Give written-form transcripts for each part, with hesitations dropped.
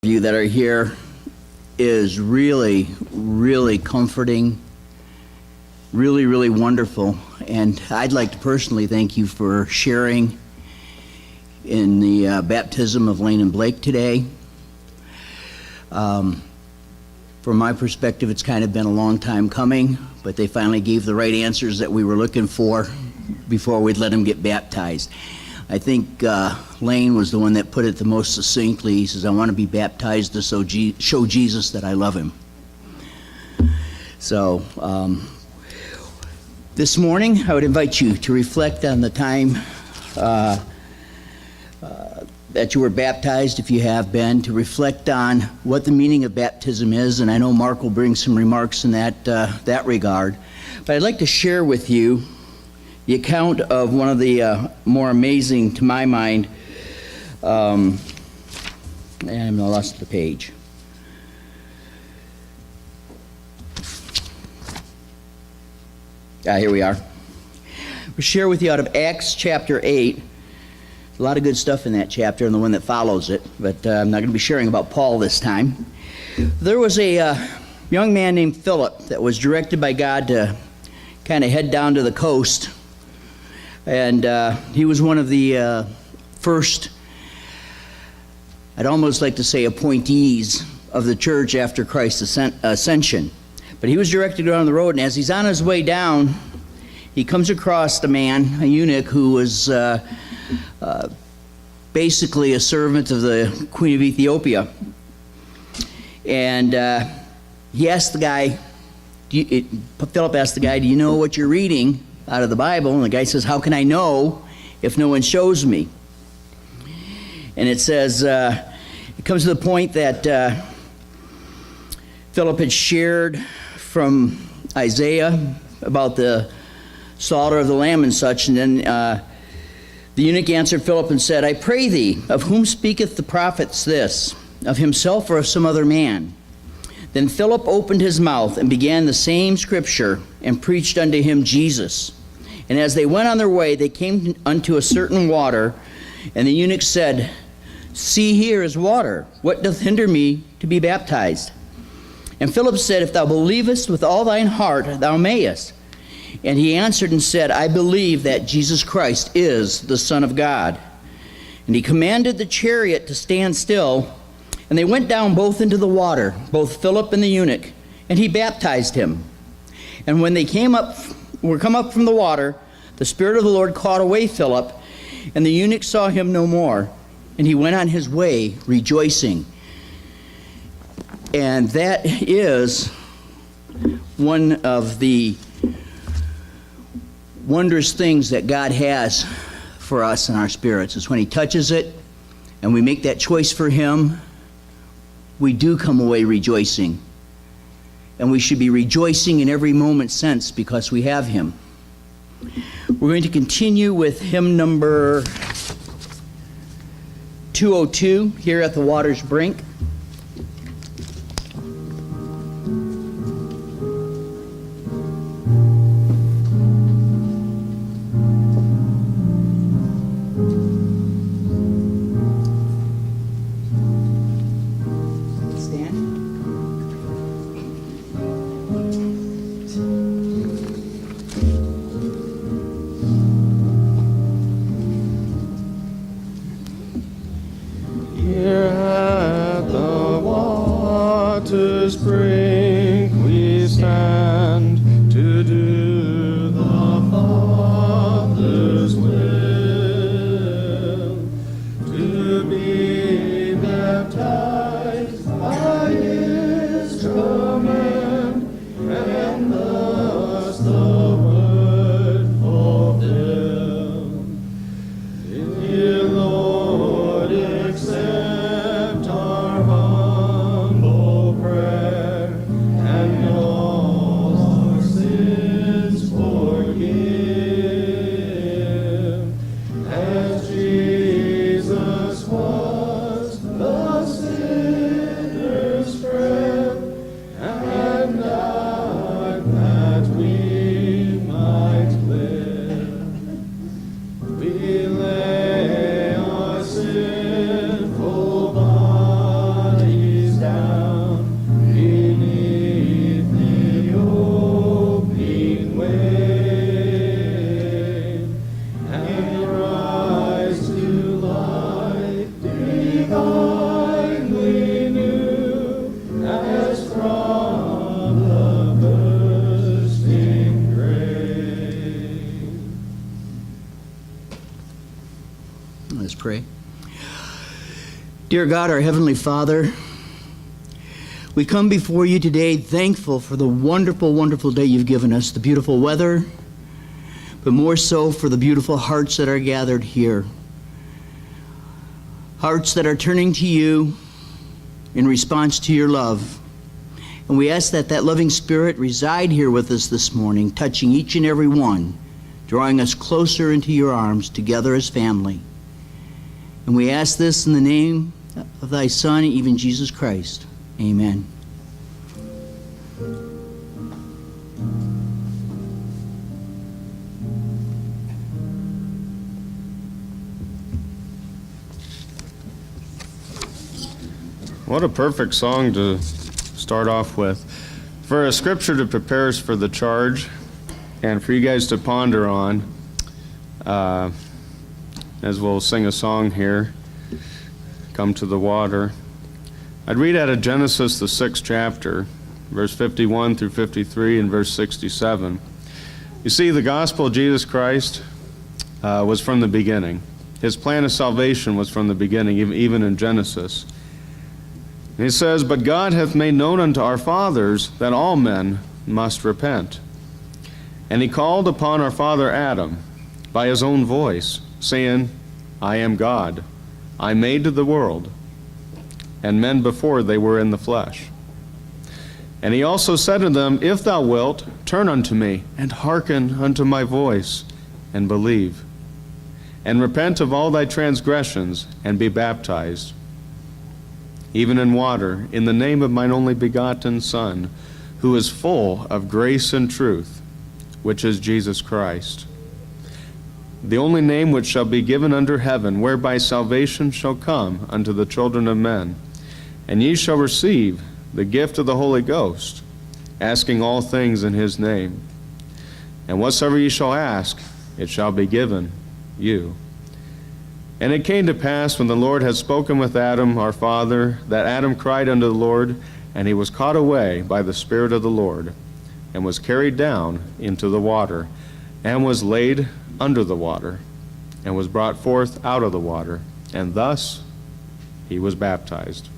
You that are here is really, really comforting, really, really wonderful. And I'd like to personally thank you for sharing in the baptism of Lane and Blake today. From my perspective, it's kind of been a long time coming, but they finally gave the right answers that we were looking for before we'd let them get baptized. I think Lane was the one that put it the most succinctly. He says, I want to be baptized to show Jesus that I love him. So this morning, I would invite you to reflect on the time that you were baptized, if you have been, to reflect on what the meaning of baptism is. And I know Mark will bring some remarks in that regard. But I'd like to share with you the account of one of the more amazing, to my mind, and I lost the page. Here we are. We'll share with you out of Acts chapter 8. A lot of good stuff in that chapter and the one that follows it, but I'm not going to be sharing about Paul this time. There was a young man named Philip that was directed by God to kind of head down to the coast. And he was one of the first, I'd almost like to say, appointees of the church after Christ's ascension. But he was directed to go down the road, and as he's on his way down, he comes across a man, a eunuch, who was basically a servant of the Queen of Ethiopia. And he asked the guy, Philip asked the guy, do you know what you're reading out of the Bible? And the guy says, how can I know if no one shows me? And it says, it comes to the point that Philip had shared from Isaiah about the slaughter of the lamb and such, and then the eunuch answered Philip and said, I pray thee, of whom speaketh the prophets this, of himself or of some other man? Then Philip opened his mouth and began the same scripture and preached unto him Jesus. And as they went on their way, they came unto a certain water, and the eunuch said, See, here is water. What doth hinder me to be baptized? And Philip said, If thou believest with all thine heart, thou mayest. And he answered and said, I believe that Jesus Christ is the Son of God. And he commanded the chariot to stand still, and they went down both into the water, both Philip and the eunuch, and he baptized him. And when they were come up from the water, the Spirit of the Lord caught away Philip, and the eunuch saw him no more, and he went on his way rejoicing. And that is one of the wondrous things that God has for us in our spirits, is when he touches it and we make that choice for him, we do come away rejoicing. And we should be rejoicing in every moment since, because we have him. We're going to continue with hymn number 202, Here at the Water's Brink. Jesus was the Savior. Dear God, our Heavenly Father, we come before you today thankful for the wonderful, wonderful day you've given us, the beautiful weather, but more so for the beautiful hearts that are gathered here. Hearts that are turning to you in response to your love. And we ask that that loving Spirit reside here with us this morning, touching each and every one, drawing us closer into your arms together as family. And we ask this in the name of thy Son, even Jesus Christ. Amen. What a perfect song to start off with. For a scripture to prepare us for the charge and for you guys to ponder on, as we'll sing a song here, Come to the Water. I'd read out of Genesis, the 6th chapter, verse 51 through 53 and verse 67. You see, the gospel of Jesus Christ was from the beginning. His plan of salvation was from the beginning, even in Genesis. And he says, "But God hath made known unto our fathers that all men must repent. And he called upon our father Adam by his own voice, saying, I am God. I made the world, and men before they were in the flesh. And he also said to them, If thou wilt, turn unto me, and hearken unto my voice, and believe. And repent of all thy transgressions, and be baptized, even in water, in the name of mine only begotten Son, who is full of grace and truth, which is Jesus Christ. The only name which shall be given under heaven, whereby salvation shall come unto the children of men. And ye shall receive the gift of the Holy Ghost, asking all things in his name. And whatsoever ye shall ask, it shall be given you. And it came to pass, when the Lord had spoken with Adam, our father, that Adam cried unto the Lord, and he was caught away by the Spirit of the Lord, and was carried down into the water, and was laid under the water, and was brought forth out of the water, and thus he was baptized."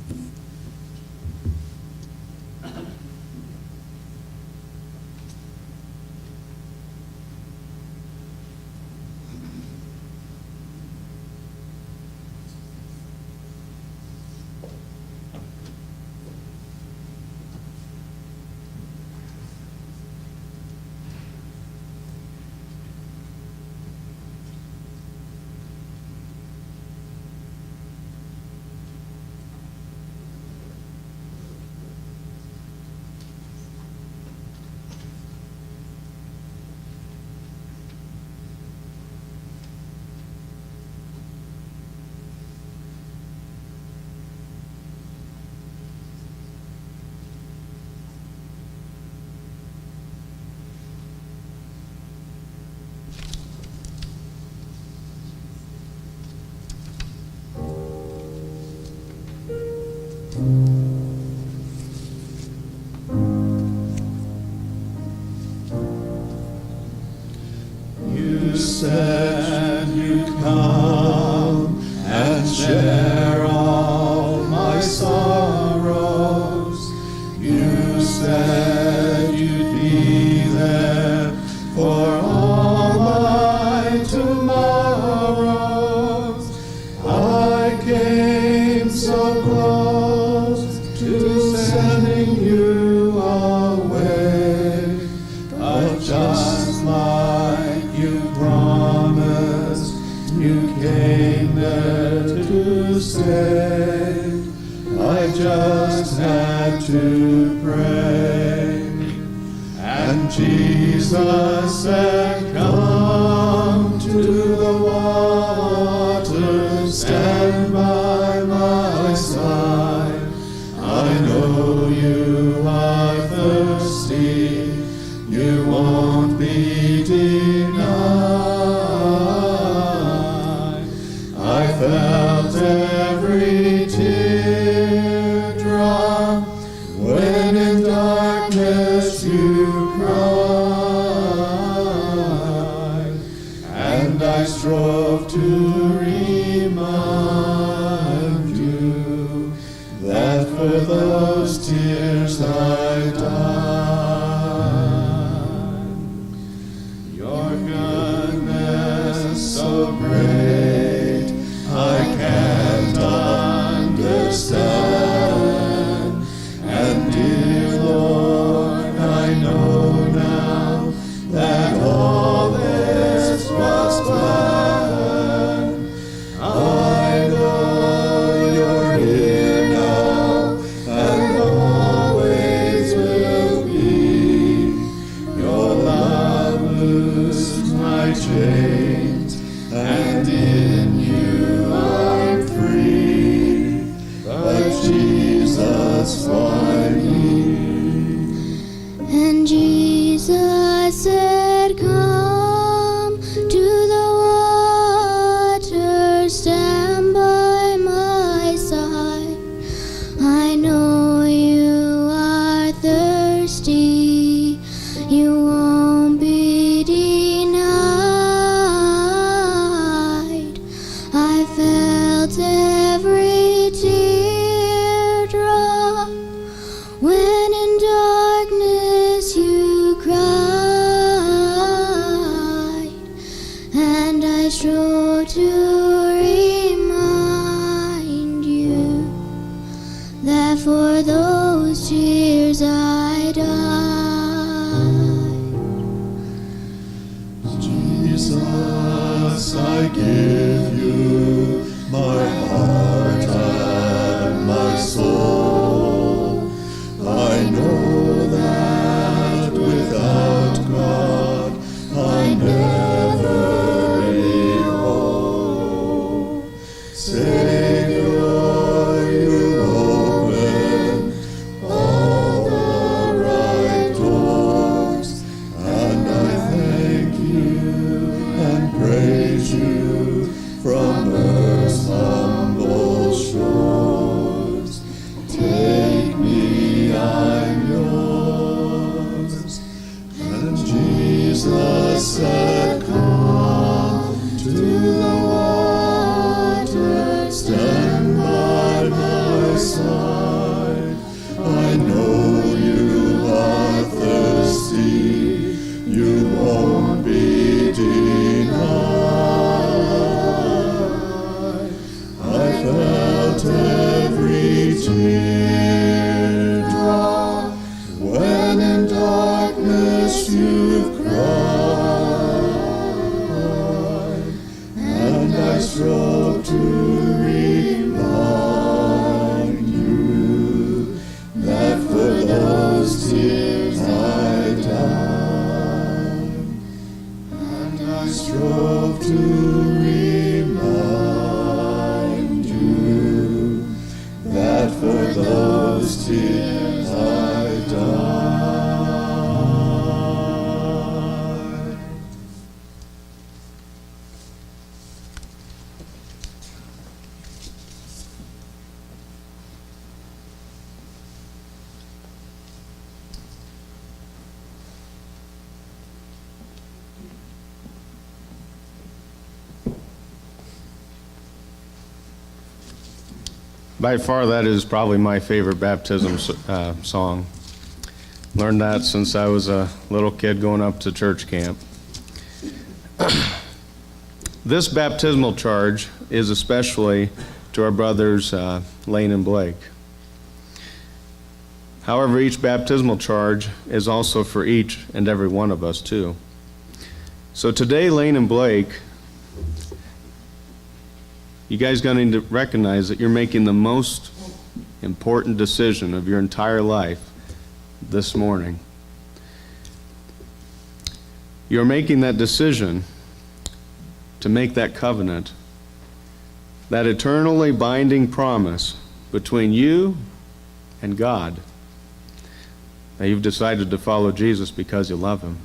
You said you'd come and share all my sorrows. You said you'd be there for all my tomorrows. I came so close to sending you away, but just like you promised, you came there to stay. I just had to pray. And Jesus said, come to the water, stand by my side. I know you are thirsty, you won't be denied. I felt every teardrop when in darkness you cried. that for those tears I died. Your goodness so great, I can't understand. And dear Lord, I know now that all this was planned. I know you're here now and always will be. Your love loosed my chains, and in you I'm free. But Jesus, why me? And Jesus said, come to the water, stand by my side. I know you are thirsty, you won't be denied. I felt every teardrop when in darkness you cried, and I strove to remind you that for those tears I died. Jesus, I give you my heart and my soul. I know that without God I never be whole. Savior, you open all the right doors, and I thank you and praise you from earth's humble shores. Take me, I'm yours. And Jesus said, come to the water, stand by my side. I know you are thirsty, you won't be denied. I felt every teardrop when in darkness you cried, and I strove to remind you that for those tears I died, and I strove to remind you that for those tears I died. By far, that is probably my favorite baptism song. Learned that since I was a little kid going up to church camp. This baptismal charge is especially to our brothers Lane and Blake. However, each baptismal charge is also for each and every one of us, too. So today, Lane and Blake, you guys got to need to recognize that you're making the most important decision of your entire life this morning. You're making that decision to make that covenant, that eternally binding promise between you and God, that you've decided to follow Jesus because you love him.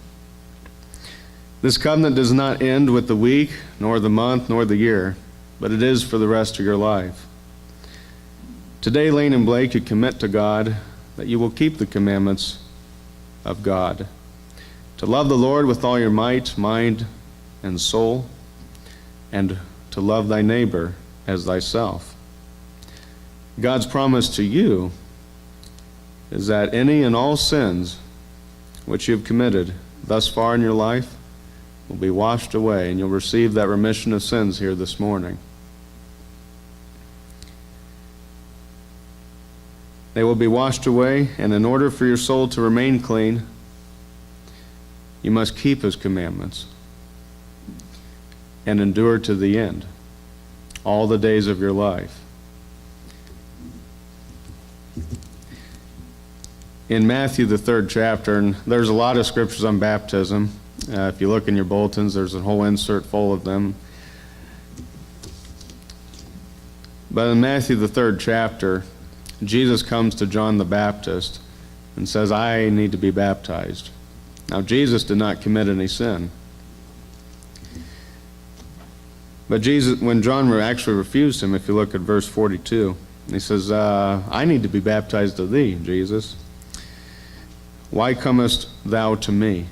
This covenant does not end with the week, nor the month, nor the year, but it is for the rest of your life. Today, Lane and Blake, you commit to God that you will keep the commandments of God, to love the Lord with all your might, mind, and soul, and to love thy neighbor as thyself. God's promise to you is that any and all sins which you've committed thus far in your life will be washed away, and you'll receive that remission of sins here this morning. They will be washed away, and in order for your soul to remain clean, you must keep His commandments and endure to the end, all the days of your life. In Matthew, the 3rd chapter, and there's a lot of scriptures on baptism. If you look in your bulletins, there's a whole insert full of them. But in Matthew, the 3rd chapter, Jesus comes to John the Baptist and says, I need to be baptized. Now, Jesus did not commit any sin. But Jesus, when John actually refused him, if you look at verse 42, he says, I need to be baptized of thee, Jesus. Why comest thou to me?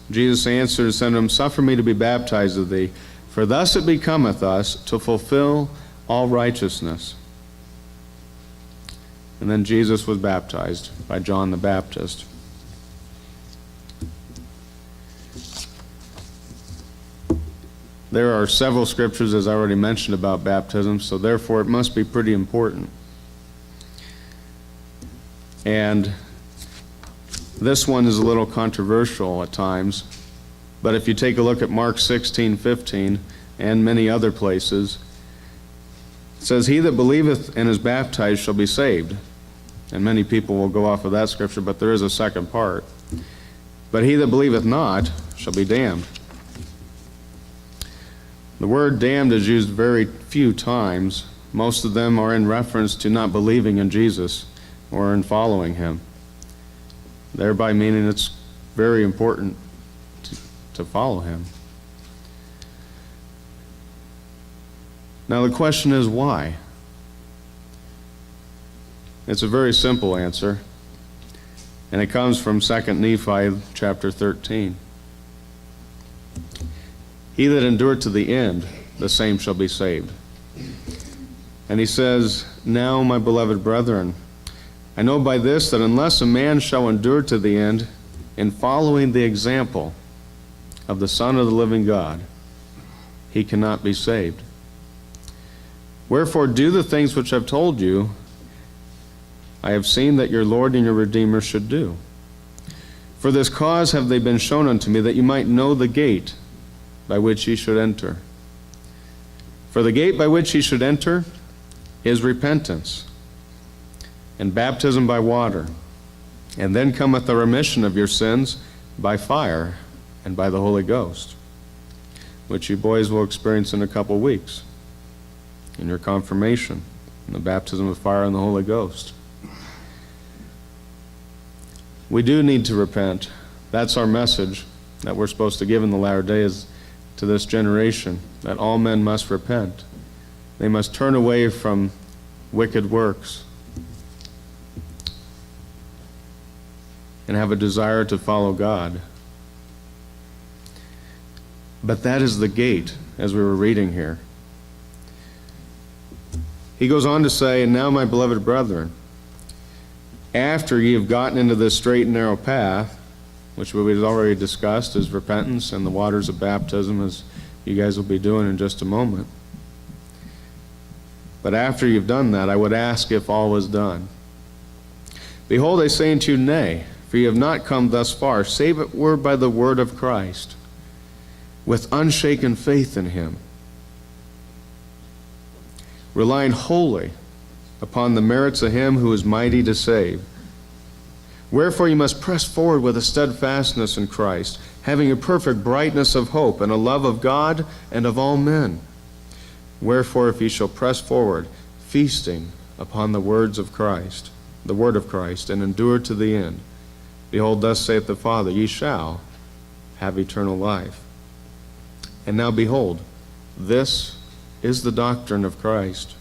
Jesus answered and said to him, Suffer me to be baptized of thee, for thus it becometh us to fulfill all righteousness. And then Jesus was baptized by John the Baptist. There are several scriptures, as I already mentioned, about baptism, so therefore it must be pretty important. And this one is a little controversial at times, but if you take a look at Mark 16:15 and many other places, it says, He that believeth and is baptized shall be saved. And many people will go off of that scripture, but there is a second part. But he that believeth not shall be damned. The word damned is used very few times. Most of them are in reference to not believing in Jesus or in following Him, thereby meaning it's very important to follow Him. Now the question is why? It's a very simple answer, and it comes from 2 Nephi chapter 13. He that endured to the end, the same shall be saved. And he says, Now, my beloved brethren, I know by this that unless a man shall endure to the end in following the example of the Son of the living God, he cannot be saved. Wherefore do the things which I've told you, I have seen that your Lord and your Redeemer should do. For this cause have they been shown unto me, that you might know the gate by which ye should enter. For the gate by which ye should enter is repentance, and baptism by water, and then cometh the remission of your sins by fire and by the Holy Ghost, which you boys will experience in a couple weeks in your confirmation, in the baptism of fire and the Holy Ghost. We do need to repent. That's our message that we're supposed to give in the latter days to this generation, that all men must repent. They must turn away from wicked works and have a desire to follow God. But that is the gate, as we were reading here. He goes on to say, And now, my beloved brethren, after ye have gotten into this straight and narrow path, which we've already discussed, is repentance and the waters of baptism, as you guys will be doing in just a moment. But after you've done that, I would ask if all is done. Behold, I say unto you, Nay, for ye have not come thus far, save it were by the word of Christ, with unshaken faith in Him, relying wholly upon the merits of Him who is mighty to save. Wherefore you must press forward with a steadfastness in Christ, having a perfect brightness of hope and a love of God and of all men. Wherefore if ye shall press forward, feasting upon the words of Christ, the word of Christ, and endure to the end, behold, thus saith the Father, ye shall have eternal life. And now behold, this is the doctrine of Christ,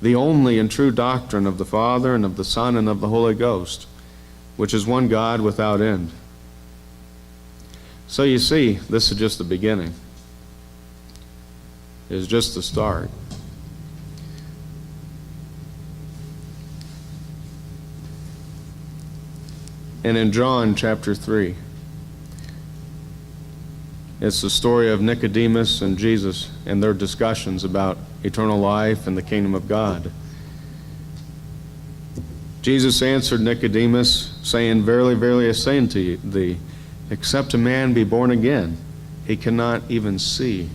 the only and true doctrine of the Father and of the Son and of the Holy Ghost, which is one God without end. So you see, this is just the beginning. It is just the start. And in John chapter 3, it's the story of Nicodemus and Jesus and their discussions about eternal life and the kingdom of God. Jesus answered Nicodemus, saying, Verily, verily, I say unto thee, except a man be born again, he cannot even see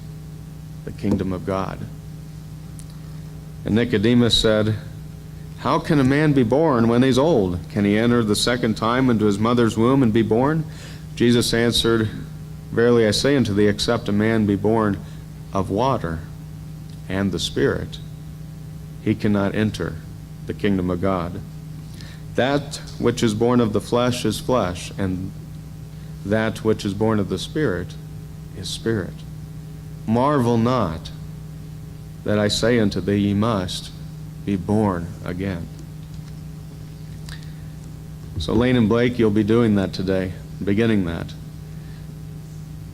the kingdom of God. And Nicodemus said, How can a man be born when he's old? Can he enter the second time into his mother's womb and be born? Jesus answered, Verily I say unto thee, except a man be born of water and the Spirit, he cannot enter the kingdom of God. That which is born of the flesh is flesh, and that which is born of the Spirit is spirit. Marvel not that I say unto thee, ye must be born again. So Lane and Blake, you'll be doing that today, beginning that.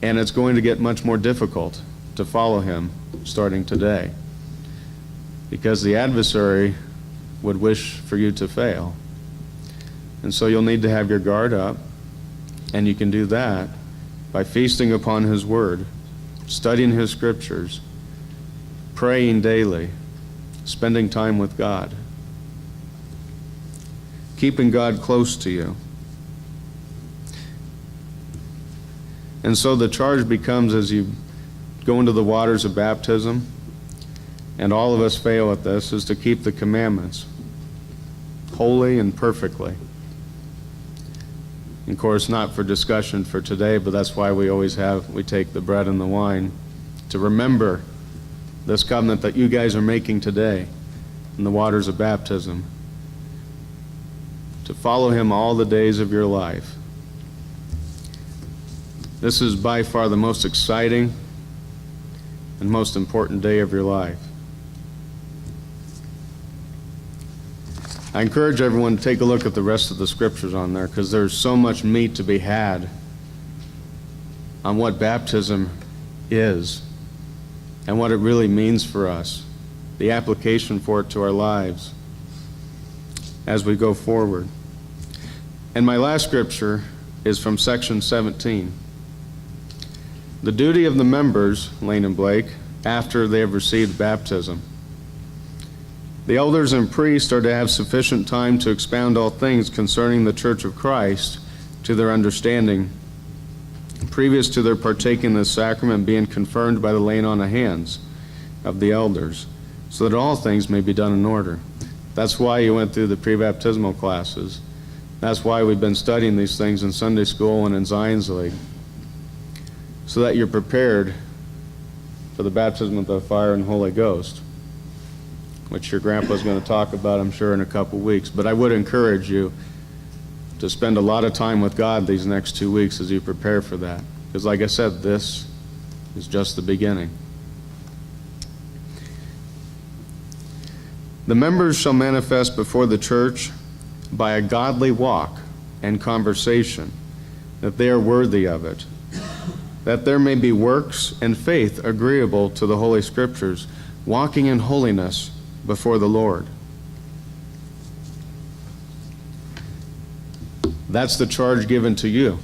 And it's going to get much more difficult to follow him starting today, because the adversary would wish for you to fail. And so you'll need to have your guard up, and you can do that by feasting upon his word, studying his scriptures, praying daily, spending time with God, keeping God close to you. And so the charge becomes, as you go into the waters of baptism, and all of us fail at this, is to keep the commandments wholly and perfectly. Of course, not for discussion for today, but that's why we take the bread and the wine to remember this covenant that you guys are making today in the waters of baptism, to follow him all the days of your life. This is by far the most exciting and most important day of your life. I encourage everyone to take a look at the rest of the scriptures on there, because there's so much meat to be had on what baptism is and what it really means for us, the application for it to our lives as we go forward. And my last scripture is from section 17. The duty of the members, Lane and Blake, after they have received baptism. The elders and priests are to have sufficient time to expound all things concerning the Church of Christ to their understanding, previous to their partaking of the sacrament being confirmed by the laying on of hands of the elders, so that all things may be done in order. That's why you went through the pre-baptismal classes. That's why we've been studying these things in Sunday school and in Zion's League, so that you're prepared for the baptism of the fire and Holy Ghost, which your grandpa's going to talk about, I'm sure, in a couple weeks. But I would encourage you to spend a lot of time with God these next 2 weeks as you prepare for that. Because like I said, this is just the beginning. The members shall manifest before the church by a godly walk and conversation, that they are worthy of it, that there may be works and faith agreeable to the Holy Scriptures, walking in holiness before the Lord. That's the charge given to you,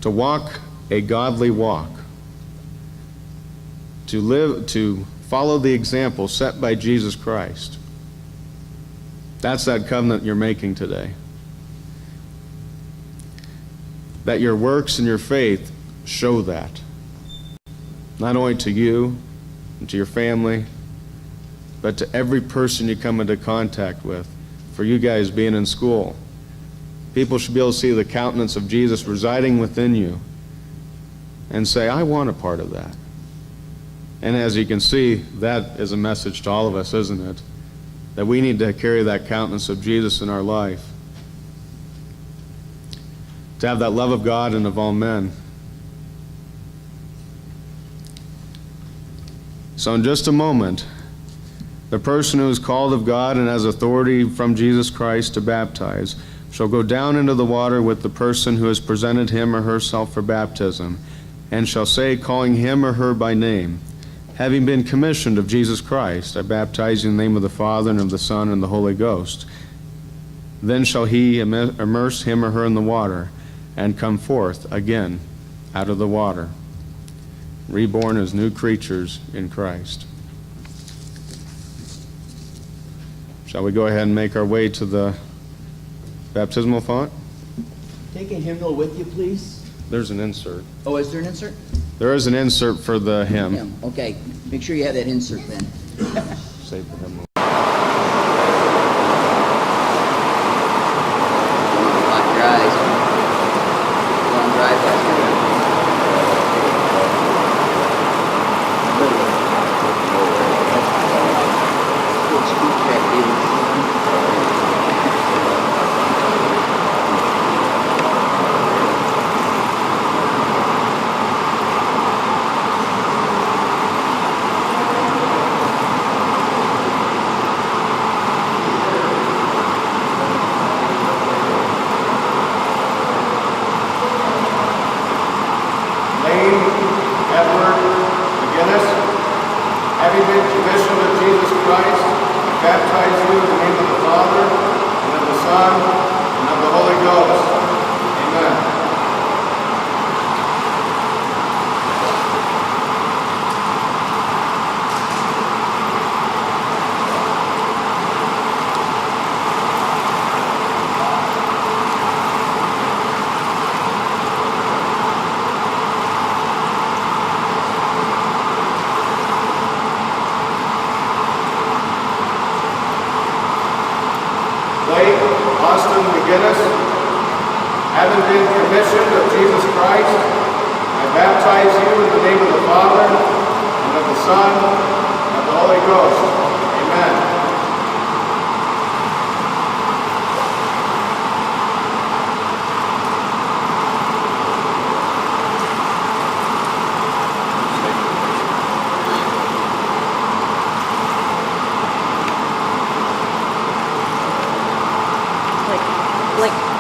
to walk a godly walk, to follow the example set by Jesus Christ. That's that covenant you're making today. That your works and your faith show that, not only to you and to your family, but to every person you come into contact with. For you guys being in school, people should be able to see the countenance of Jesus residing within you and say, I want a part of that. And as you can see, that is a message to all of us, isn't it? That we need to carry that countenance of Jesus in our life, to have that love of God and of all men. So in just a moment, the person who is called of God and has authority from Jesus Christ to baptize shall go down into the water with the person who has presented him or herself for baptism, and shall say, calling him or her by name, having been commissioned of Jesus Christ, I baptize you in the name of the Father, and of the Son, and the Holy Ghost. Then shall he immerse him or her in the water, and come forth again out of the water, reborn as new creatures in Christ. Shall we go ahead and make our way to the baptismal font? Take a hymnal with you, please. There's an insert. Oh, is there an insert? There is an insert for the hymn. Yeah, okay. Make sure you have that insert then. Save the hymn. Lock your eyes. Long drive back here. Good scoop back in. Having been commissioned of Jesus Christ, I baptize you in the name of the Father, and of the Son, and of the Holy Ghost. Amen. Having been commissioned of Jesus Christ, I baptize you in the name of the Father, and of the Son, and of the Holy Ghost. Amen. Like